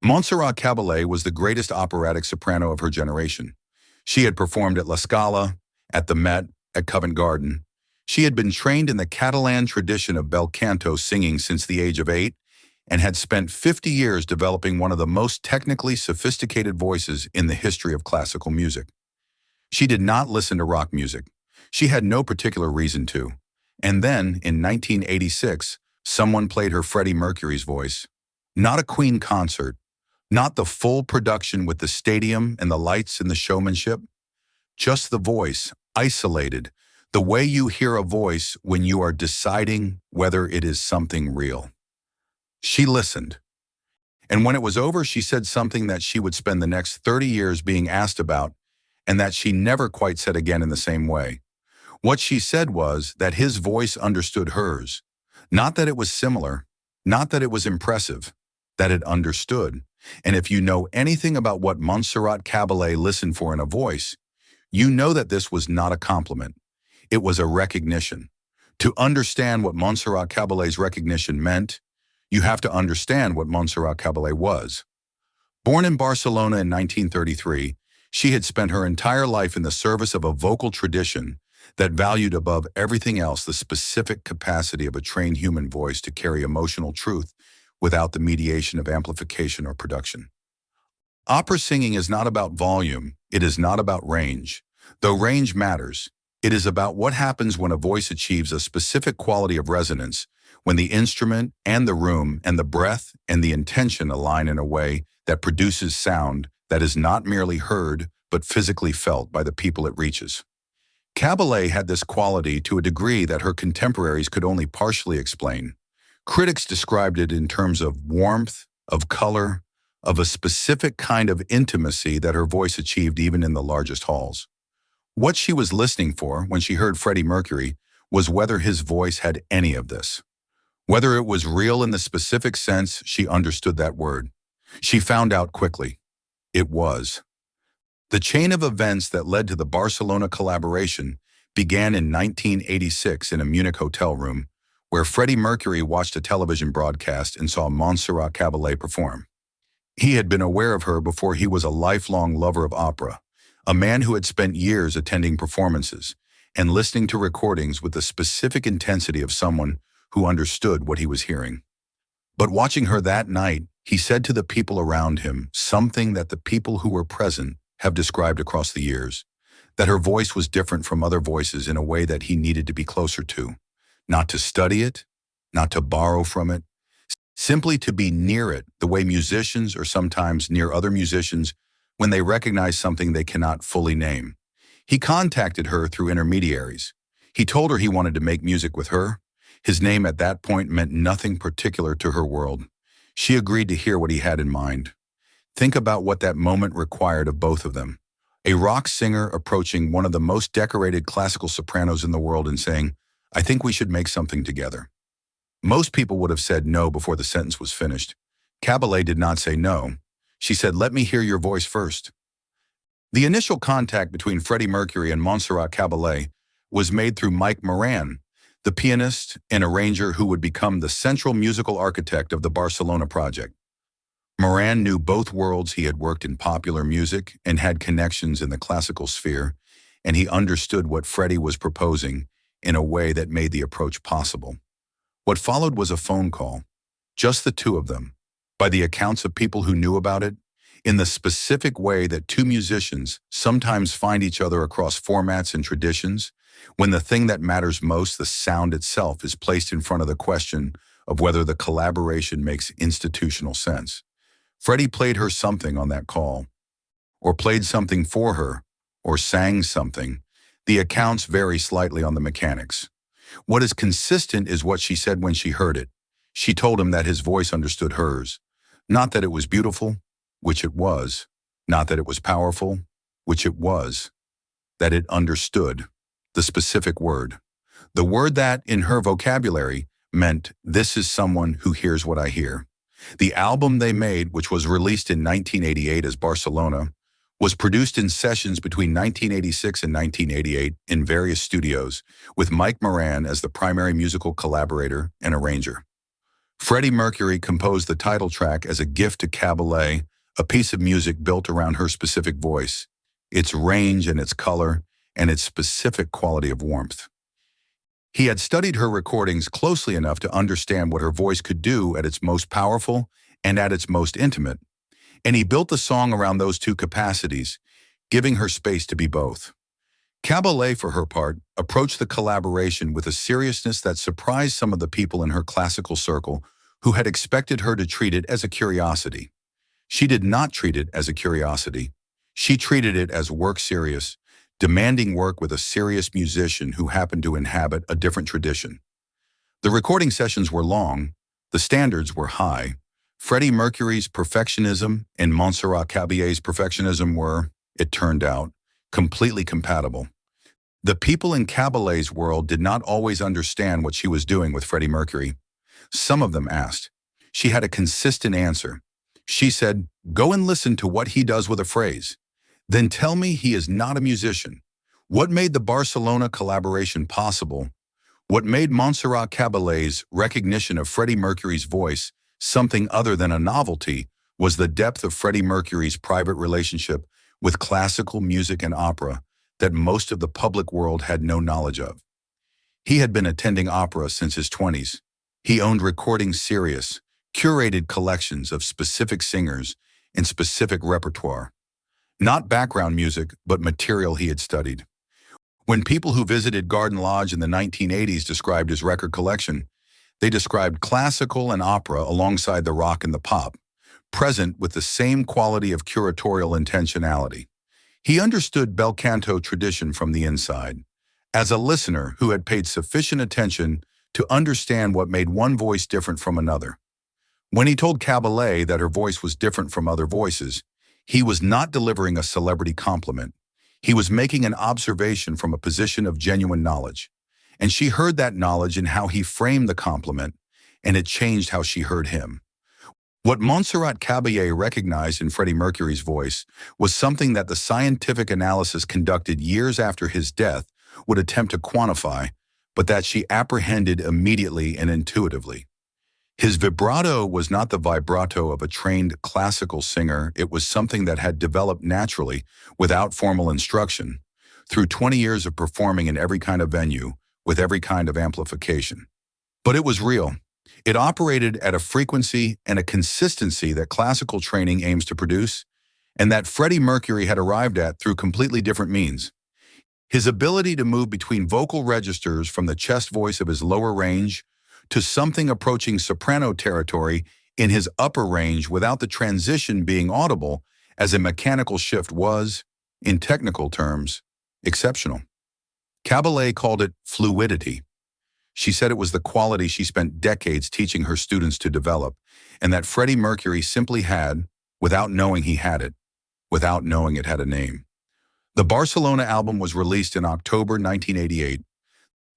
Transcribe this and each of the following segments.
Montserrat Caballé was the greatest operatic soprano of her generation. She had performed at La Scala, at the Met, at Covent Garden. She had been trained in the Catalan tradition of bel canto singing since the age of 8 and had spent 50 years developing one of the most technically sophisticated voices in the history of classical music. She did not listen to rock music. She had no particular reason to. And then, in 1986, someone played her Freddie Mercury's voice. Not a Queen concert, not the full production with the stadium and the lights and the showmanship. Just the voice, isolated, the way you hear a voice when you are deciding whether it is something real. She listened. And when it was over, she said something that she would spend the next 30 years being asked about, and that she never quite said again in the same way. What she said was that his voice understood hers. Not that it was similar, not that it was impressive, that it understood. And if you know anything about what Montserrat Caballé listened for in a voice, you know that this was not a compliment. It was a recognition. To understand what Montserrat Caballé's recognition meant, you have to understand what Montserrat Caballé was. Born in Barcelona in 1933, she had spent her entire life in the service of a vocal tradition that valued above everything else the specific capacity of a trained human voice to carry emotional truth without the mediation of amplification or production. Opera singing is not about volume, it is not about range. Though range matters, it is about what happens when a voice achieves a specific quality of resonance, when the instrument and the room and the breath and the intention align in a way that produces sound that is not merely heard but physically felt by the people it reaches. Caballé had this quality to a degree that her contemporaries could only partially explain. Critics described it in terms of warmth, of color, of a specific kind of intimacy that her voice achieved even in the largest halls. What she was listening for when she heard Freddie Mercury was whether his voice had any of this. Whether it was real in the specific sense she understood that word. She found out quickly. It was. The chain of events that led to the Barcelona collaboration began in 1986 in a Munich hotel room, where Freddie Mercury watched a television broadcast and saw Montserrat Caballé perform. He had been aware of her before he was a lifelong lover of opera, a man who had spent years attending performances and listening to recordings with the specific intensity of someone who understood what he was hearing. But watching her that night, he said to the people around him something that the people who were present have described across the years, that her voice was different from other voices in a way that he needed to be closer to, not to study it, not to borrow from it, simply to be near it, the way musicians or sometimes near other musicians when they recognize something they cannot fully name. He contacted her through intermediaries. He told her he wanted to make music with her. His name at that point meant nothing particular to her world. She agreed to hear what he had in mind. Think about what that moment required of both of them. A rock singer approaching one of the most decorated classical sopranos in the world and saying, "I think we should make something together." Most people would have said no before the sentence was finished. Caballé did not say no. She said, "Let me hear your voice first." The initial contact between Freddie Mercury and Montserrat Caballé was made through Mike Moran, the pianist and arranger who would become the central musical architect of the Barcelona project. Moran knew both worlds. He had worked in popular music and had connections in the classical sphere, and he understood what Freddie was proposing in a way that made the approach possible. What followed was a phone call, just the two of them, by the accounts of people who knew about it, in the specific way that two musicians sometimes find each other across formats and traditions, when the thing that matters most, the sound itself, is placed in front of the question of whether the collaboration makes institutional sense. Freddie played her something on that call, or played something for her, or sang something. The accounts vary slightly on the mechanics. What is consistent is what she said when she heard it. She told him that his voice understood hers. Not that it was beautiful, which it was. Not that it was powerful, which it was. That it understood the specific word. The word that, in her vocabulary, meant, "This is someone who hears what I hear." The album they made, which was released in 1988 as Barcelona, was produced in sessions between 1986 and 1988 in various studios, with Mike Moran as the primary musical collaborator and arranger. Freddie Mercury composed the title track as a gift to Caballé, a piece of music built around her specific voice, its range and its color, and its specific quality of warmth. He had studied her recordings closely enough to understand what her voice could do at its most powerful and at its most intimate, and he built the song around those two capacities, giving her space to be both. Caballé, for her part, approached the collaboration with a seriousness that surprised some of the people in her classical circle who had expected her to treat it as a curiosity. She did not treat it as a curiosity. She treated it as work serious, demanding work with a serious musician who happened to inhabit a different tradition. The recording sessions were long, the standards were high. Freddie Mercury's perfectionism and Montserrat Caballé's perfectionism were, it turned out, completely compatible. The people in Caballé's world did not always understand what she was doing with Freddie Mercury. Some of them asked. She had a consistent answer. She said, "Go and listen to what he does with a phrase. Then tell me he is not a musician. What made the Barcelona collaboration possible? What made Montserrat Caballé's recognition of Freddie Mercury's voice something other than a novelty was the depth of Freddie Mercury's private relationship with classical music and opera that most of the public world had no knowledge of. He had been attending opera since his 20s. He owned recording serious, curated collections of specific singers and specific repertoire. Not background music, but material he had studied. When people who visited Garden Lodge in the 1980s described his record collection, they described classical and opera alongside the rock and the pop, present with the same quality of curatorial intentionality. He understood bel canto tradition from the inside, as a listener who had paid sufficient attention to understand what made one voice different from another. When he told Caballé that her voice was different from other voices, he was not delivering a celebrity compliment. He was making an observation from a position of genuine knowledge. And she heard that knowledge in how he framed the compliment, and it changed how she heard him. What Montserrat Caballé recognized in Freddie Mercury's voice was something that the scientific analysis conducted years after his death would attempt to quantify, but that she apprehended immediately and intuitively. His vibrato was not the vibrato of a trained classical singer. It was something that had developed naturally, without formal instruction, through 20 years of performing in every kind of venue, with every kind of amplification. But it was real. It operated at a frequency and a consistency that classical training aims to produce, and that Freddie Mercury had arrived at through completely different means. His ability to move between vocal registers from the chest voice of his lower range to something approaching soprano territory in his upper range without the transition being audible as a mechanical shift was, in technical terms, exceptional. Caballé called it fluidity. She said it was the quality she spent decades teaching her students to develop, and that Freddie Mercury simply had, without knowing he had it, without knowing it had a name. The Barcelona album was released in October 1988.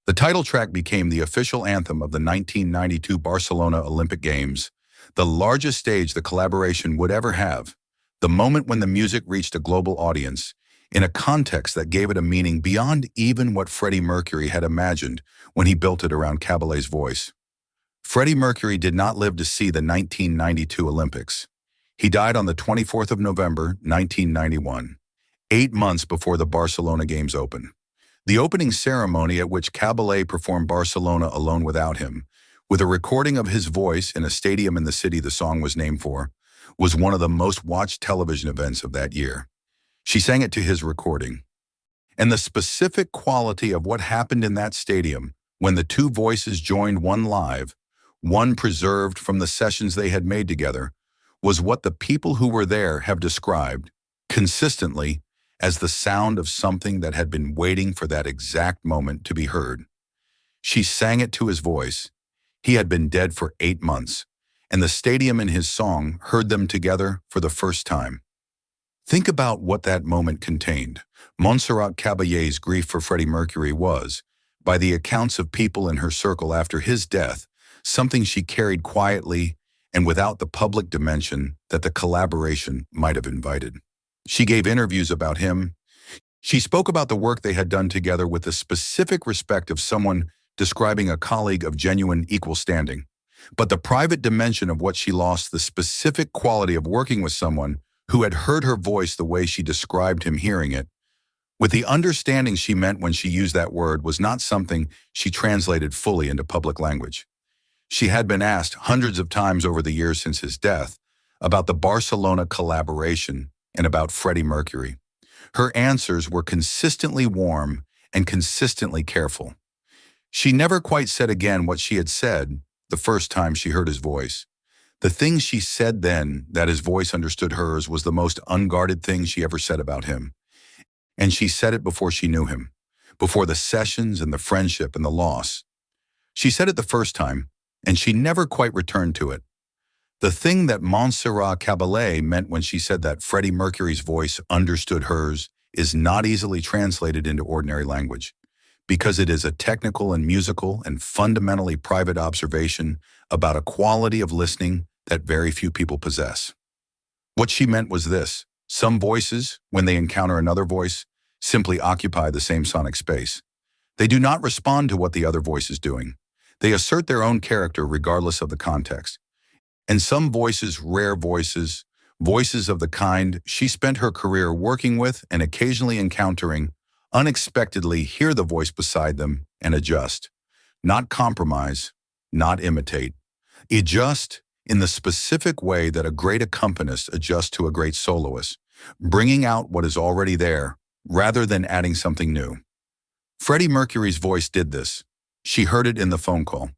The title track became the official anthem of the 1992 Barcelona Olympic Games, the largest stage the collaboration would ever have, the moment when the music reached a global audience, in a context that gave it a meaning beyond even what Freddie Mercury had imagined when he built it around Caballé's voice. Freddie Mercury did not live to see the 1992 Olympics. He died on the 24th of November, 1991, 8 months before the Barcelona Games opened. The opening ceremony at which Caballé performed Barcelona alone without him, with a recording of his voice in a stadium in the city the song was named for, was one of the most watched television events of that year. She sang it to his recording. And the specific quality of what happened in that stadium when the two voices joined one live, one preserved from the sessions they had made together, was what the people who were there have described, consistently, as the sound of something that had been waiting for that exact moment to be heard. She sang it to his voice. He had been dead for 8 months, and the stadium in his song heard them together for the first time. Think about what that moment contained. Montserrat Caballé's grief for Freddie Mercury was, by the accounts of people in her circle after his death, something she carried quietly and without the public dimension that the collaboration might have invited. She gave interviews about him. She spoke about the work they had done together with the specific respect of someone describing a colleague of genuine equal standing. but the private dimension of what she lost, the specific quality of working with someone who had heard her voice the way she described him hearing it, with the understanding she meant when she used that word, was not something she translated fully into public language. She had been asked hundreds of times over the years since his death about the Barcelona collaboration and about Freddie Mercury. Her answers were consistently warm and consistently careful. She never quite said again what she had said the first time she heard his voice. The thing she said then, that his voice understood hers, was the most unguarded thing she ever said about him. And she said it before she knew him, before the sessions and the friendship and the loss. She said it the first time, and she never quite returned to it. The thing that Montserrat Caballé meant when she said that Freddie Mercury's voice understood hers is not easily translated into ordinary language, because it is a technical and musical and fundamentally private observation about a quality of listening that very few people possess. What she meant was this: some voices, when they encounter another voice, simply occupy the same sonic space. They do not respond to what the other voice is doing. They assert their own character regardless of the context. And some voices, rare voices, voices of the kind she spent her career working with and occasionally encountering, unexpectedly hear the voice beside them and adjust. Not compromise, not imitate. Adjust in the specific way that a great accompanist adjusts to a great soloist, bringing out what is already there rather than adding something new. Freddie Mercury's voice did this. She heard it in the phone call.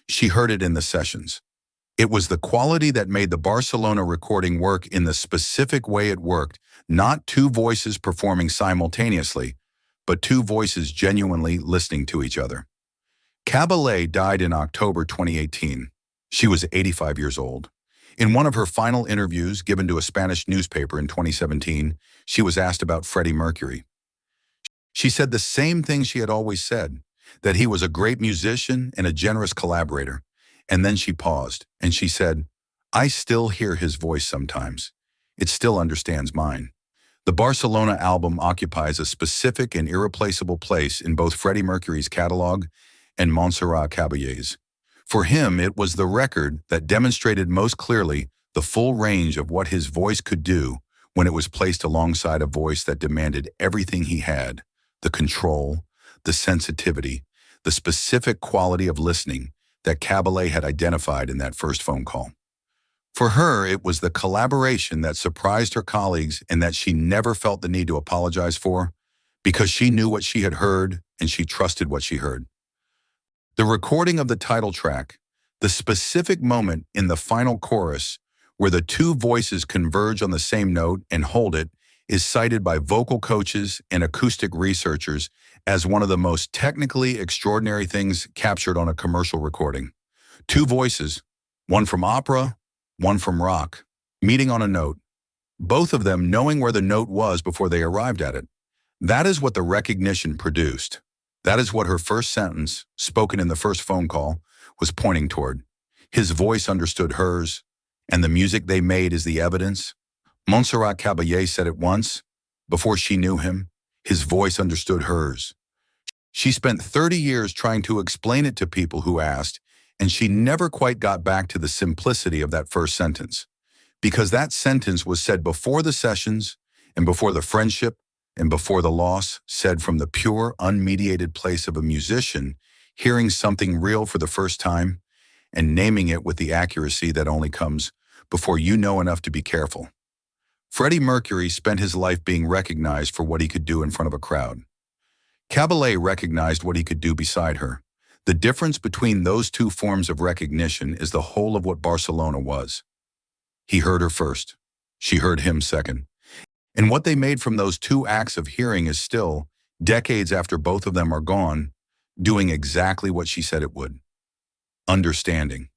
She heard it in the sessions. It was the quality that made the Barcelona recording work in the specific way it worked, not two voices performing simultaneously, but two voices genuinely listening to each other. Caballé died in October 2018. She was 85 years old. In one of her final interviews given to a Spanish newspaper in 2017, she was asked about Freddie Mercury. She said the same thing she had always said, that he was a great musician and a generous collaborator. And then she paused, and she said, "I still hear his voice sometimes. It still understands mine." The Barcelona album occupies a specific and irreplaceable place in both Freddie Mercury's catalog and Montserrat Caballé's. For him, it was the record that demonstrated most clearly the full range of what his voice could do when it was placed alongside a voice that demanded everything he had: the control, the sensitivity, the specific quality of listening that Caballé had identified in that first phone call. For her, it was the collaboration that surprised her colleagues and that she never felt the need to apologize for, because she knew what she had heard and she trusted what she heard. The recording of the title track, the specific moment in the final chorus where the two voices converge on the same note and hold it, is cited by vocal coaches and acoustic researchers as one of the most technically extraordinary things captured on a commercial recording. Two voices, one from opera, one from rock, meeting on a note, both of them knowing where the note was before they arrived at it. That is what the recognition produced. That is what her first sentence, spoken in the first phone call, was pointing toward. His voice understood hers, and the music they made is the evidence. Montserrat Caballé said it once, before she knew him, his voice understood hers. She spent 30 years trying to explain it to people who asked, and she never quite got back to the simplicity of that first sentence, because that sentence was said before the sessions and before the friendship and before the loss, said from the pure, unmediated place of a musician hearing something real for the first time and naming it with the accuracy that only comes before you know enough to be careful. Freddie Mercury spent his life being recognized for what he could do in front of a crowd. Caballé recognized what he could do beside her. The difference between those two forms of recognition is the whole of what Barcelona was. He heard her first. She heard him second. And what they made from those two acts of hearing is still, decades after both of them are gone, doing exactly what she said it would. Understanding.